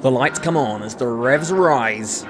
The lights come on as the revs rise,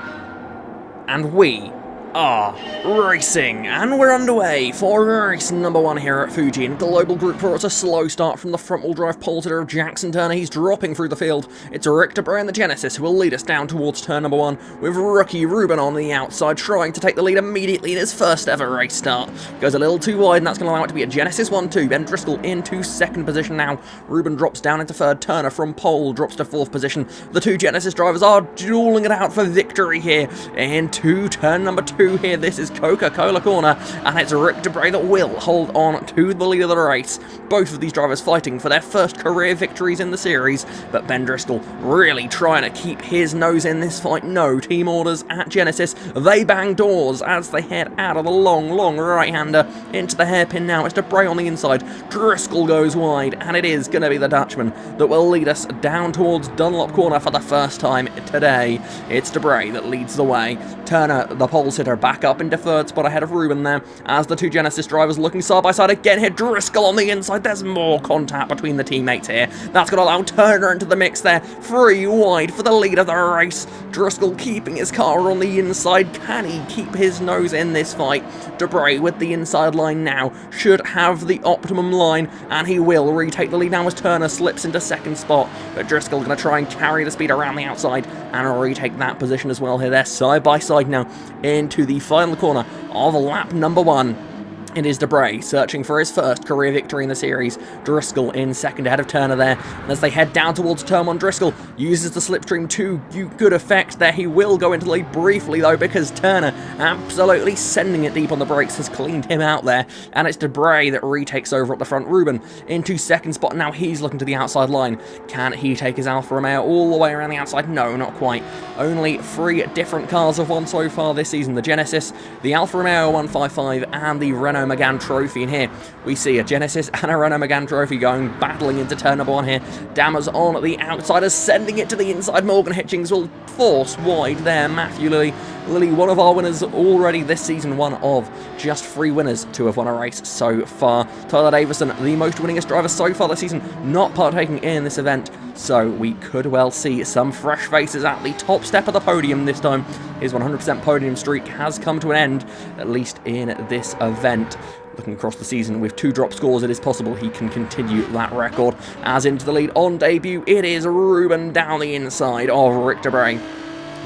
and we are racing, and we're underway for race number 1 here at Fuji. In Global Group 4, it's a slow start from the front-wheel drive pole sitter of Jackson Turner. He's dropping through the field. It's Rick Debray in the Genesis who will lead us down towards turn number 1, with rookie Ruben on the outside, trying to take the lead immediately in his first ever race start. Goes a little too wide, and that's going to allow it to be a Genesis 1-2. Ben Driscoll into second position now. Ruben drops down into third. Turner from pole drops to fourth position. The two Genesis drivers are dueling it out for victory here into turn number 2. Here, this is Coca-Cola corner, and it's Rick Debray that will hold on to the lead of the race. Both of these drivers fighting for their first career victories in the series, but Ben Driscoll really trying to keep his nose in this fight. No team orders at Genesis. They bang doors as they head out of the long right-hander into the hairpin now. It's Debray on the inside. Driscoll goes wide, and it is going to be the Dutchman that will lead us down towards Dunlop corner for the first time today. It's Debray that leads the way. Turner, the pole sitter, back up into third spot ahead of Ruben there, as the two Genesis drivers looking side by side again here. Driscoll on the inside. There's more contact between the teammates here. That's going to allow Turner into the mix there. 3 wide for the lead of the race. Driscoll keeping his car on the inside. Can he keep his nose in this fight? Debray with the inside line now should have the optimum line, and he will retake the lead now as Turner slips into second spot. But Driscoll going to try and carry the speed around the outside and retake that position as well here. They're side by side now into the final corner of lap number 1. It is Debray searching for his first career victory in the series. Driscoll in second ahead of Turner there. And as they head down towards turn 1, Driscoll uses the slipstream to good effect there. He will go into the lead briefly though, because Turner absolutely sending it deep on the brakes has cleaned him out there. And it's Debray that retakes over at the front. Ruben into second spot. Now he's looking to the outside line. Can he take his Alfa Romeo all the way around the outside? No, not quite. Only 3 different cars have won so far this season. The Genesis, the Alfa Romeo 155, and the Renault Megane Trophy. And here we see a Genesis and a Renault Megane Trophy battling into turn number 1 here. Dammers on at the outsiders, sending it to the inside. Morgan Hitchings will force wide there. Matthew Lilly, one of our winners already this season, one of just 3 winners to have won a race so far. Tyler Davison, the most winningest driver so far this season, not partaking in this event, so we could well see some fresh faces at the top step of the podium this time. His 100% podium streak has come to an end, at least in this event. Looking across the season with 2 drop scores, it is possible he can continue that record. As into the lead on debut, it is Ruben down the inside of Rick Debray.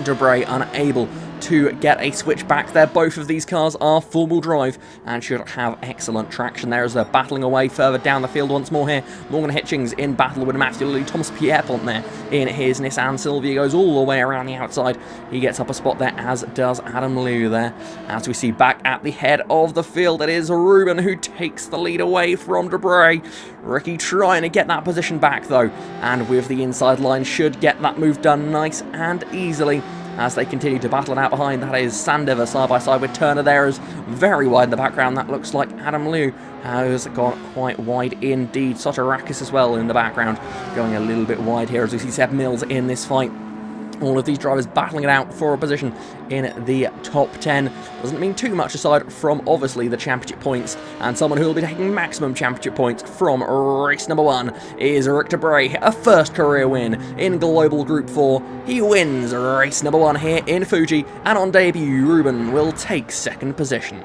Debray unable to get a switch back there. Both of these cars are full-wheel drive and should have excellent traction there as they're battling away further down the field once more here. Morgan Hitchings in battle with Matthew Lilly. Thomas Pierpont there in his Nissan Silvia goes all the way around the outside. He gets up a spot there, as does Adam Liu there. As we see back at the head of the field, it is Ruben who takes the lead away from Debray. Ricky trying to get that position back though, and with the inside line should get that move done nice and easily. As they continue to battle it out behind, that is Sandever side by side with Turner there, is very wide in the background. That looks like Adam Liu has gone quite wide indeed. Sotarakis as well in the background, going a little bit wide here as we see Seb Mills in this fight. All of these drivers battling it out for a position in the top 10. Doesn't mean too much aside from obviously the championship points, and someone who will be taking maximum championship points from race number 1 is Rick Debray, a first career win in Global Group 4. He wins race number 1 here in Fuji, and on debut Ruben will take second position.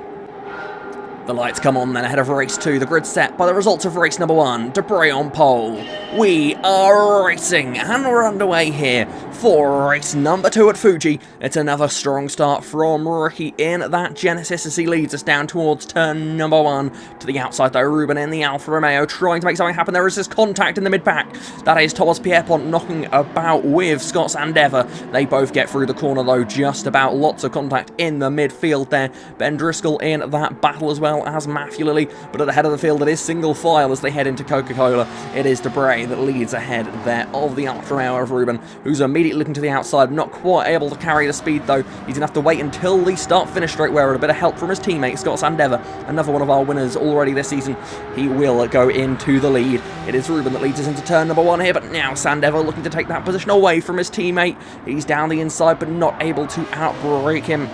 The lights come on then ahead of race 2, the grid set by the results of race number 1, Debray on pole. We are racing and we're underway here for race number 2 at Fuji. It's another strong start from Ricky in that Genesis as he leads us down towards turn number 1. To the outside though, Ruben in the Alfa Romeo trying to make something happen. There is this contact in the mid-pack. That is Thomas Pierpont knocking about with Scott Sandever. They both get through the corner though, just about. Lots of contact in the midfield there. Ben Driscoll in that battle as well as Matthew Lilly, but at the head of the field it is single file as they head into Coca-Cola. It is Debray that leads ahead there of the Alfa Romeo of Ruben, who's immediately looking to the outside, not quite able to carry the speed though. He's going to have to wait until the start-finish straight where with a bit of help from his teammate Scott Sandever, another one of our winners already this season. He will go into the lead. It is Ruben that leads us into turn number 1 here, but now Sandever looking to take that position away from his teammate. He's down the inside but not able to outbrake him.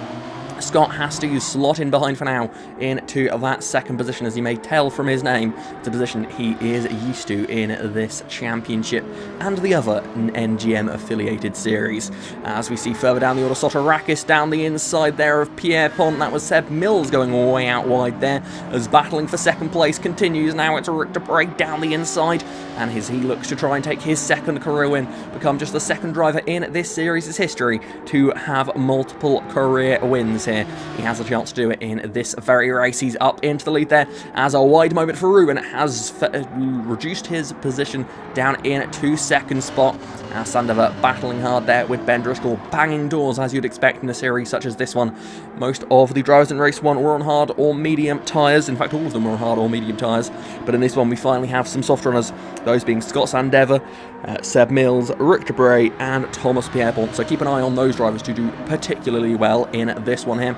Scott has to slot in behind for now into that second position, as you may tell from his name. It's a position he is used to in this championship and the other NGM affiliated series. As we see further down the order, Sotorakis down the inside there of Pierre Pont. That was Seb Mills going way out wide there, as battling for second place continues. Now it's Rick Debray down the inside, and he looks to try and take his second career win, become just the second driver in this series' history to have multiple career wins here. He has a chance to do it in this very race. He's up into the lead there, as a wide moment for Ruben has reduced his position down into second spot. Now Sandover battling hard there with Ben Driscoll, banging doors as you'd expect in a series such as this one. Most of the drivers in race 1 were on hard or medium tyres. In fact, all of them were on hard or medium tyres. But in this one, we finally have some soft runners, those being Scott Sandever, Seb Mills, Rick Debray, and Thomas Pierpont. So keep an eye on those drivers to do particularly well in this one here,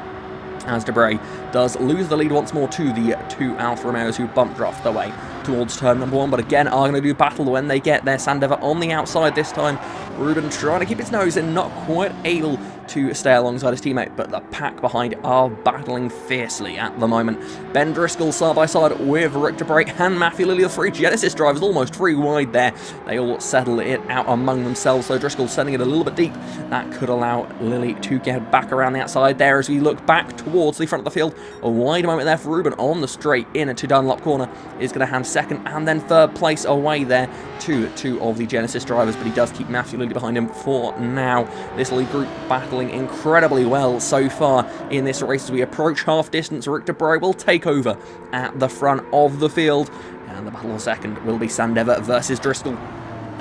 as Debray does lose the lead once more to the two Alfa Romeos who bump draft their way towards turn number 1, but again are going to do battle when they get there. Sandever on the outside this time. Ruben trying to keep his nose in, not quite able to stay alongside his teammate, but the pack behind are battling fiercely at the moment. Ben Driscoll side by side with Rick Debray and Matthew Lilly, the three Genesis drivers, almost three wide there. They all settle it out among themselves, so Driscoll sending it a little bit deep. That could allow Lilly to get back around the outside there as we look back towards the front of the field. A wide moment there for Ruben on the straight into Dunlop corner. Is going to hand second and then third place away there to two of the Genesis drivers, but he does keep Matthew Lilly behind him for now. This lead group battling incredibly well so far in this race. As we approach half distance, Rick Debray will take over at the front of the field, and the battle for second will be Sandever versus Driscoll.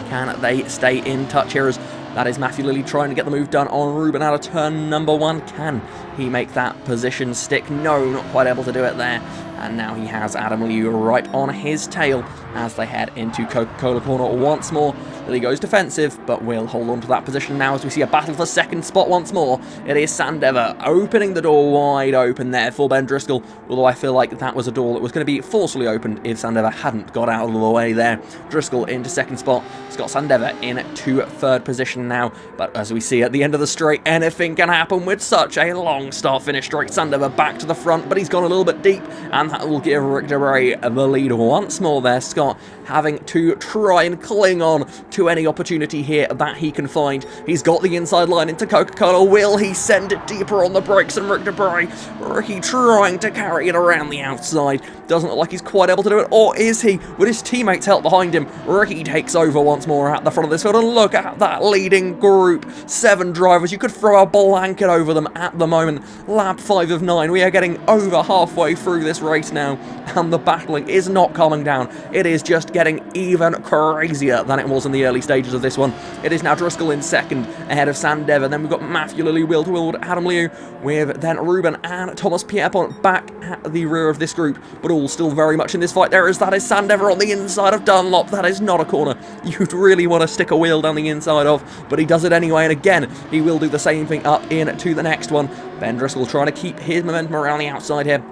Can they stay in touch here, as that is Matthew Lilly trying to get the move done on Ruben out of turn number 1. Can he make that position stick? No, not quite able to do it there. And now he has Adam Liu right on his tail as they head into Coca-Cola corner once more. Lilly goes defensive, but will hold on to that position now as we see a battle for second spot once more. It is Sandever opening the door wide open there for Ben Driscoll, although I feel like that was a door that was going to be forcefully opened if Sandever hadn't got out of the way there. Driscoll into second spot. Scott Sandever into third position now, but as we see at the end of the straight, anything can happen with such a long start-finish straight. Sandever back to the front, but he's gone a little bit deep, and that will give Rick Debray the lead once more there. Scott having to try and cling on to any opportunity here that he can find. He's got the inside line into Coca-Cola. Will he send it deeper on the brakes? And Rick Debray, Ricky trying to carry it around the outside. Doesn't look like he's quite able to do it, or is he? With his teammates' help behind him, Ricky takes over once more at the front of this field, and look at that leading group. 7 drivers. You could throw a blanket over them at the moment. Lap 5 of 9. We are getting over halfway through this race now, and the battling is not calming down. It is just getting even crazier than it was in the early stages of this one. It is now Driscoll in second, ahead of Sandever. Then we've got Matthew Lilly, Will to Will, Adam Liu, with then Ruben and Thomas Pierpont back at the rear of this group, but all still very much in this fight. That is Sandever on the inside of Dunlop. That is not a corner you'd really want to stick a wheel down the inside of, but he does it anyway, and again, he will do the same thing up into the next one. Ben Driscoll trying to keep his momentum around the outside here.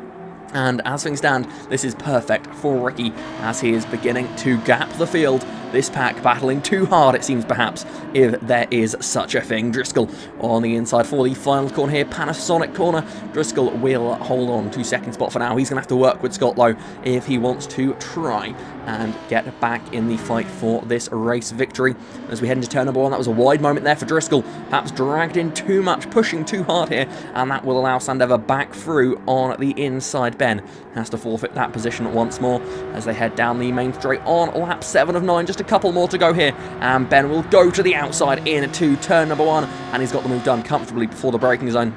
And as things stand, this is perfect for Ricky as he is beginning to gap the field. This pack battling too hard, it seems, perhaps, if there is such a thing. Driscoll on the inside for the final corner here, Panasonic corner. Driscoll will hold on to second spot for now. He's going to have to work with Scott, though, if he wants to try and get back in the fight for this race victory. As we head into turn number 1, that was a wide moment there for Driscoll. Perhaps dragged in too much, pushing too hard here, and that will allow Sandever back through on the inside. Ben has to forfeit that position once more as they head down the main straight on lap 7 of 9. Just a couple more to go here, and Ben will go to the outside into turn number 1, and he's got the move done comfortably before the braking zone.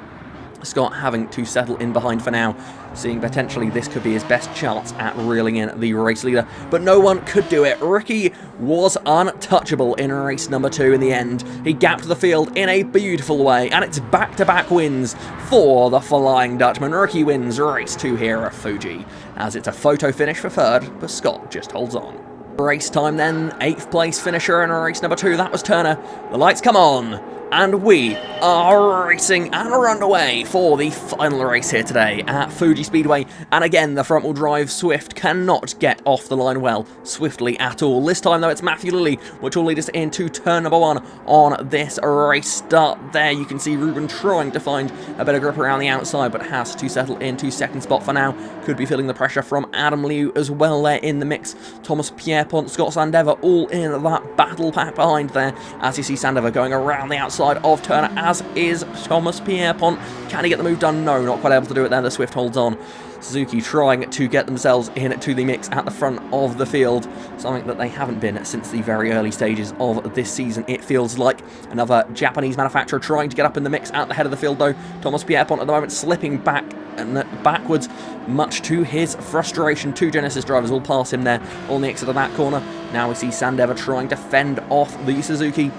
Scott having to settle in behind for now, seeing potentially this could be his best chance at reeling in the race leader, but no one could do it. Ricky was untouchable in race number 2 in the end. He gapped the field in a beautiful way, and it's back-to-back wins for the Flying Dutchman. Ricky wins race 2 here at Fuji, as it's a photo finish for third, but Scott just holds on. Race time then, 8th place finisher in race number 2, that was Turner. The lights come on, And we are racing and are underway for the final race here today at Fuji Speedway. And again, the front-wheel drive Swift cannot get off the line well, swiftly at all. This time, though, it's Matthew Lilley, which will lead us into turn number 1 on this race start. There you can see Ruben trying to find a better grip around the outside, but has to settle into second spot for now. Could be feeling the pressure from Adam Liu as well there in the mix. Thomas Pierpont, Scott Sandever, all in that battle pack behind there, as you see Sandever going around the outside of Turner, as is Thomas Pierpont. Can he get the move done? No, not quite able to do it there. The Swift holds on. Suzuki trying to get themselves into the mix at the front of the field, something that they haven't been since the very early stages of this season, it feels like. Another Japanese manufacturer trying to get up in the mix at the head of the field, though. Thomas Pierpont at the moment slipping back and backwards, much to his frustration. 2 Genesis drivers will pass him there on the exit of that corner. Now we see Sandever trying to fend off the Suzuki.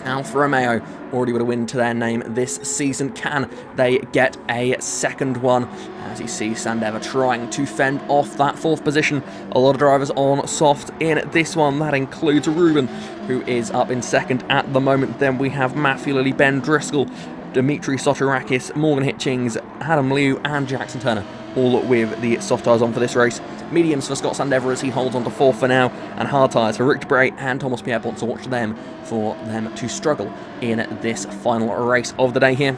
Alfa Romeo already with a win to their name this season. Can they get a second one? As you see Sandever trying to fend off that 4th position. A lot of drivers on soft in this one. That includes Ruben, who is up in 2nd at the moment. Then we have Matthew Lilley, Ben Driscoll, Dimitri Sotirakis, Morgan Hitchings, Adam Liu and Jackson Turner, all with the soft tyres on for this race. Mediums for Scott Sandever as he holds on to 4th for now, and hard tyres for Rick Debray and Thomas Pierpont, so watch them for them to struggle in this final race of the day here.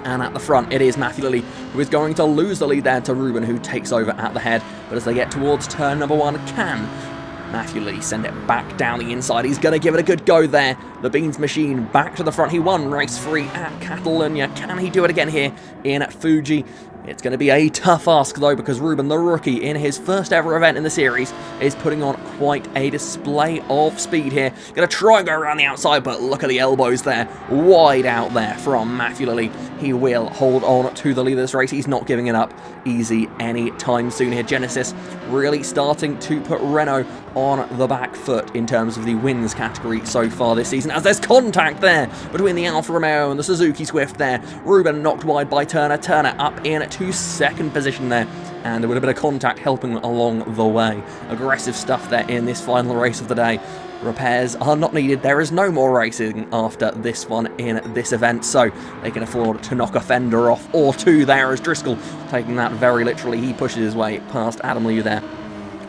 And at the front, it is Matthew Lilley, who is going to lose the lead there to Ruben, who takes over at the head. But as they get towards turn number 1, can Matthew Lilley send it back down the inside? He's going to give it a good go there. The Beans machine back to the front. He won race 3 at Catalonia. Can he do it again here in Fuji? It's going to be a tough ask, though, because Ruben, the rookie, in his first ever event in the series, is putting on quite a display of speed here. Going to try and go around the outside, but look at the elbows there. Wide out there from Matthew Lilley. He will hold on to the lead of this race. He's not giving it up easy anytime soon here. Genesis really starting to put Renault on the back foot in terms of the wins category so far this season, as there's contact there between the Alfa Romeo and the Suzuki Swift there. Ruben knocked wide by Turner. Turner up in to 2nd position there, and with a bit of contact helping along the way. Aggressive stuff there in this final race of the day. Repairs are not needed. There is no more racing after this one in this event, so they can afford to knock a fender off or 2 there, as Driscoll taking that very literally. He pushes his way past Adam Liu there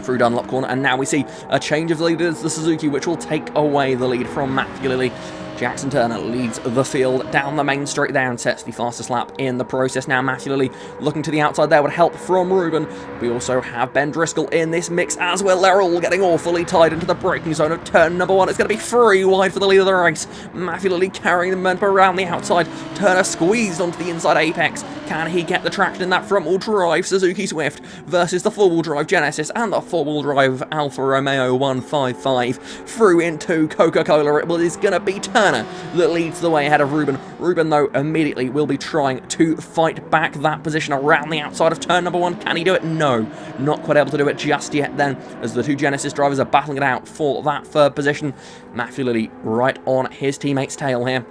through Dunlop corner, and now we see a change of leaders, the Suzuki, which will take away the lead from Matthew Lilley. Jackson Turner leads the field down the main straight there and sets the fastest lap in the process. Now Matthew Lilley looking to the outside there with help from Ruben. We also have Ben Driscoll in this mix as well. They're all getting awfully tied into the braking zone of turn number 1. It's going to be 3 wide for the lead of the race. Matthew Lilley carrying the momentum around the outside. Turner squeezed onto the inside apex. Can he get the traction in that front-wheel drive Suzuki Swift versus the four-wheel drive Genesis and the four-wheel drive Alfa Romeo 155 through into Coca-Cola? It is going to be Turner that leads the way ahead of Ruben. Ruben, though, immediately will be trying to fight back that position around the outside of turn number 1. Can he do it? No, not quite able to do it just yet then, as the 2 Genesis drivers are battling it out for that 3rd position. Matthew Lilley right on his teammate's tail here,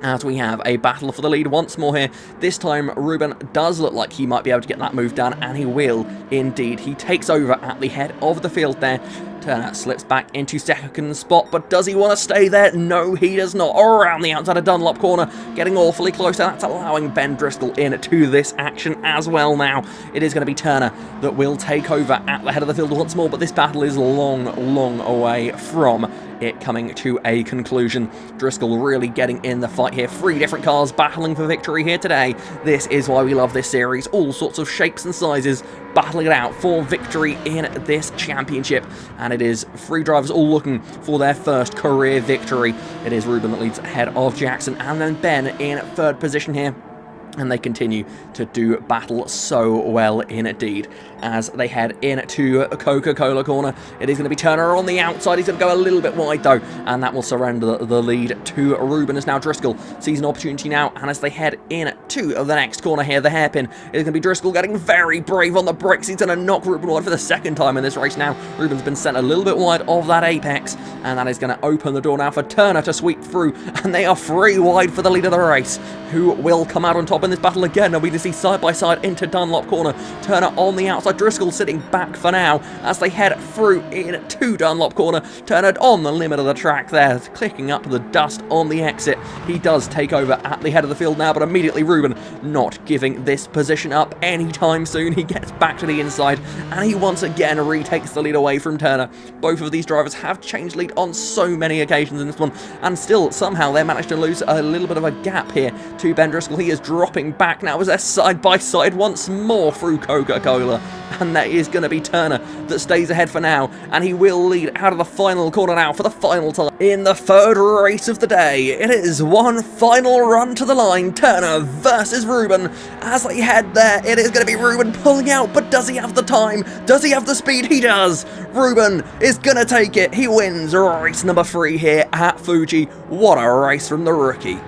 as we have a battle for the lead once more here. This time, Ruben does look like he might be able to get that move done, and he will indeed. He takes over at the head of the field there. Turner slips back into 2nd spot, but does he want to stay there? No, he does not. Around the outside of Dunlop corner, getting awfully close, and that's allowing Ben Driscoll into this action as well now. It is going to be Turner that will take over at the head of the field once more, but this battle is long, long away from it coming to a conclusion. Driscoll really getting in the fight here. 3 different cars battling for victory here today. This is why we love this series. All sorts of shapes and sizes battling it out for victory in this championship. And it is 3 drivers all looking for their first career victory. It is Ruben that leads ahead of Jackson, and then Ben in 3rd position here. And they continue to do battle so well indeed as they head into a Coca-Cola corner. It is going to be Turner on the outside. He's going to go a little bit wide though, and that will surrender the lead to Ruben, as now Driscoll sees an opportunity now, and as they head into the next corner here, the hairpin, it's going to be Driscoll getting very brave on the brakes. He's going to knock Ruben wide for the 2nd time in this race now. Ruben's been sent a little bit wide of that apex, and that is going to open the door now for Turner to sweep through, and they are 3 wide for the lead of the race. Who will come out on top in this battle again, and we can see side by side into Dunlop corner. Turner on the outside, Driscoll sitting back for now as they head through into Dunlop corner. Turner on the limit of the track there, clicking up to the dust on the exit. He does take over at the head of the field now, but immediately Ruben not giving this position up anytime soon. He gets back to the inside, and he once again retakes the lead away from Turner. Both of these drivers have changed lead on so many occasions in this one, and still somehow they managed to lose a little bit of a gap here to Ben Driscoll. He is dropping back now as they're side by side once more through Coca-Cola, and that is going to be Turner that stays ahead for now, and he will lead out of the final corner now for the final time in the third race of the day. It is one final run to the line, Turner versus Ruben. As they head there, it is going to be Ruben pulling out, but does he have the time? Does he have the speed? He does. Ruben is going to take it. He wins race number 3 here at Fuji. What a race from the rookie.